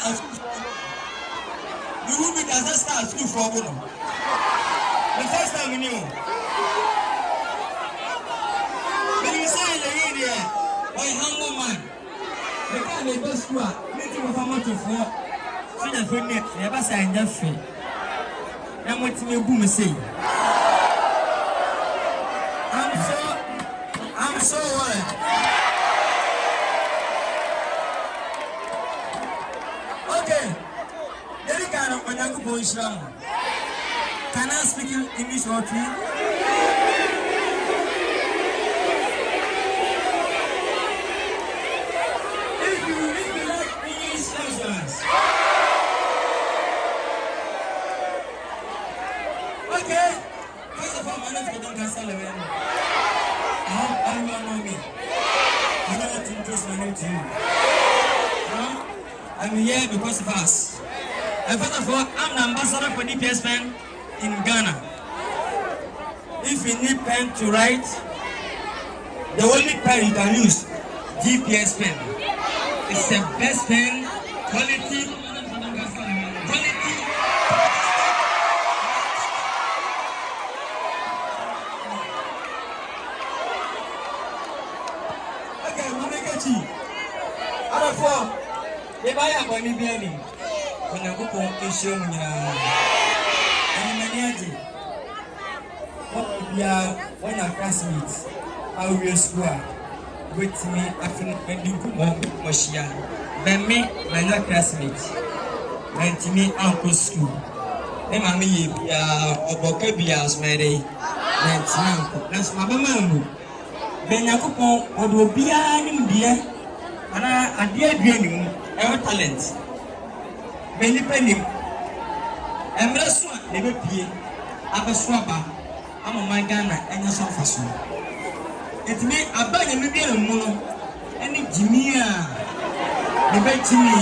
You will be the start school for one. The first time we knew. When you say the area, why humble man? The kind of best school, meeting with a motor for the friend, never signed that free. And what you boom say? I'm so worried. Okay. Can I speak in English or three? If you like English, okay. First of all, my name is Kwadwo Nkansah Lilwin. I hope everyone know me. I don't want to introduce my name to you. I'm here because of us. And first of all, I'm the ambassador for DPS pen in Ghana. If you need pen to write, the only pen you can use, DPS pen. It's the best pen, quality. Okay, we'll make a cheat. Out of four, they buy a bunny baby. When I go home, they show me. When our classmates are real school with me, I think when you go home, Moshia, then me, my classmates, went to me, uncle school. Then mammy, Obokabias, my day, went to uncle. That's my mamma. Then I go home, or will be an dear, and I dear dreaming, our talent. Penny penny. And that's what they will be. I'm a swabber. I'm a my Ghana and a sofa. It may abandon me a mono. And it's Jimmy. The bed to me,